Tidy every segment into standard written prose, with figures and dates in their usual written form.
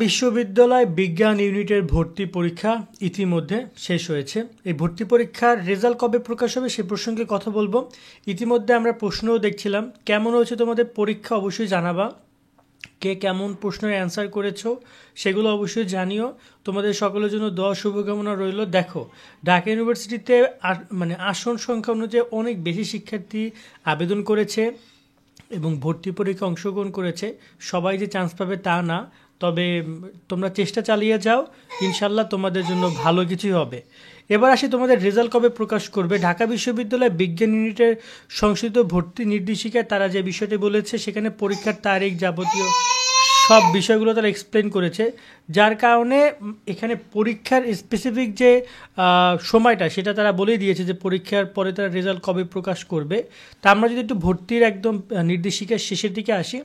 বিশ্ববিদ্যালয় বিজ্ঞান ইউনিটের ভর্তি পরীক্ষা ইতিমধ্যে শেষ হয়েছে। এই ভর্তি পরীক্ষার রেজাল্ট কবে প্রকাশ হবে সে প্রসঙ্গে কথা বলবো। ইতিমধ্যে আমরা প্রশ্নও দেখছিলাম, কেমন হয়েছে তোমাদের পরীক্ষা অবশ্যই জানাবা। কে কেমন প্রশ্নের অ্যান্সার করেছো সেগুলো অবশ্যই জানিও। তোমাদের সকলের জন্য দোয়া শুভকামনা রইল। দেখো, ঢাকা ইউনিভার্সিটিতে আসন সংখ্যা অনুযায়ী অনেক বেশি শিক্ষার্থী আবেদন করেছে এবং ভর্তি পরীক্ষা অংশগ্রহণ করেছে। সবাই যে চান্স পাবে তা না, তবে তোমরা চেষ্টা চালিয়ে যাও, ইনশাল্লাহ তোমাদের জন্য ভালো কিছুই হবে। এবার আসি তোমাদের রেজাল্ট কবে প্রকাশ করবে। ঢাকা বিশ্ববিদ্যালয় বিজ্ঞান ইউনিটের সংশোধিত ভর্তি নির্দেশিকায় তারা যে বিষয়টি বলেছে, সেখানে পরীক্ষার তারিখ যাবতীয় সব বিষয়গুলো তারা এক্সপ্লেন করেছে, যার কারণে এখানে পরীক্ষার স্পেসিফিক যে সময়টা সেটা তারা বলেই দিয়েছে যে পরীক্ষার পরে তারা রেজাল্ট কবে প্রকাশ করবে। তা আমরা যদি একটু ভর্তির একদম নির্দেশিকার শেষের দিকে আসি,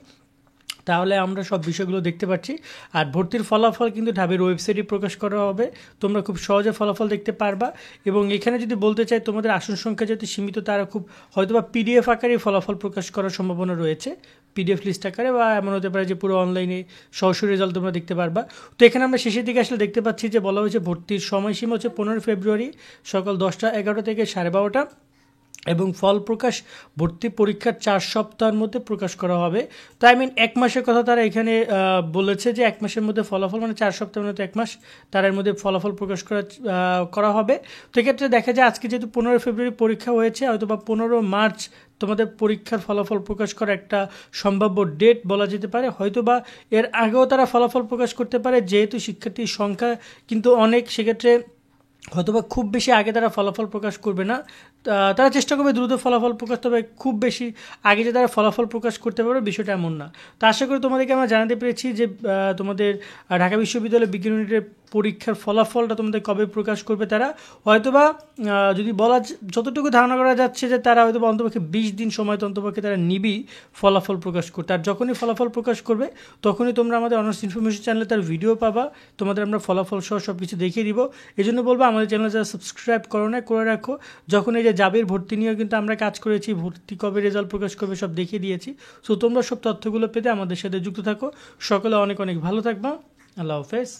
তাহলে আমরা সব বিষয়গুলো দেখতে পাচ্ছি। আর ভর্তির ফলাফল কিন্তু ঢাবির ওয়েবসাইটে প্রকাশ করা হবে, তোমরা খুব সহজে ফলাফল দেখতে পারবা। এবং এখানে যদি বলতে চাই, তোমাদের আসন সংখ্যা যেহেতু সীমিত, তারা খুব হয়তোবা পিডিএফ আকারে ফলাফল প্রকাশ করার সম্ভাবনা রয়েছে, পিডিএফ লিস্ট আকারে, বা এমন হতে পারে যে পুরো অনলাইনে সরাসরি রেজাল্ট তোমরা দেখতে পারবা। তো এখানে আমরা শেষের দিকে আসলে দেখতে পাচ্ছি যে বলা হয়েছে ভর্তির সময়সীমা হচ্ছে 15 ফেব্রুয়ারি সকাল 10টা 11টা থেকে 12:30, এবং ফল প্রকাশ ভর্তি পরীক্ষার 4 সপ্তাহের মধ্যে প্রকাশ করা হবে। তো এক মাসের কথা তারা এখানে বলেছে যে 1 মাসের মধ্যে ফলাফল, 4 সপ্তাহের মধ্যে 1 মাস তার মধ্যে ফলাফল প্রকাশ করা হবে। তো এক্ষেত্রে দেখা যায় আজকে যেহেতু 15 ফেব্রুয়ারি পরীক্ষা হয়েছে, হয়তো বা 15 মার্চ তোমাদের পরীক্ষার ফলাফল প্রকাশ করা একটা সম্ভাব্য ডেট বলা যেতে পারে। হয়তো বা এর আগেও তারা ফলাফল প্রকাশ করতে পারে, যেহেতু শিক্ষার্থীর সংখ্যা কিন্তু অনেক, সেক্ষেত্রে হয়তোবা খুব বেশি আগে তারা ফলাফল প্রকাশ করবে না। তারা চেষ্টা করবে দ্রুত ফলাফল প্রকাশ, তবে খুব বেশি আগে যে তারা ফলাফল প্রকাশ করতে পারবে বিষয়টা এমন না। তো আশা করি তোমাদেরকে আমরা জানাতে পেরেছি যে তোমাদের ঢাকা বিশ্ববিদ্যালয় বিজ্ঞান ইউনিটের পরীক্ষার ফলাফলটা তোমাদের কবে প্রকাশ করবে তারা। হয়তোবা যদি যতটুকু ধারণা করা যাচ্ছে যে তারা হয়তোবা অন্তপক্ষে 20 দিন সময় অন্তপক্ষে তারা নিবি ফলাফল প্রকাশ করতে। আর যখনই ফলাফল প্রকাশ করবে তখনই তোমরা আমাদের অনার্স ইনফরমেশন চ্যানেলে তার ভিডিও পাবা, তোমাদের আমরা ফলাফল সহ সব কিছু দেখিয়ে দিব। এই জন্য বলবো আমাদের চ্যানেল যারা সাবস্ক্রাইব করো না, করে রাখো। যখন এই যে জাবির ভর্তি নিয়েও কিন্তু আমরা কাজ করেছি, ভর্তি কবে রেজাল্ট প্রকাশ করবে সব দেখিয়ে দিয়েছি। সো তোমরা সব তথ্যগুলো পেতে আমাদের সাথে যুক্ত থাকো। সকলে অনেক অনেক ভালো থাকবা। আল্লাহ হাফেজ।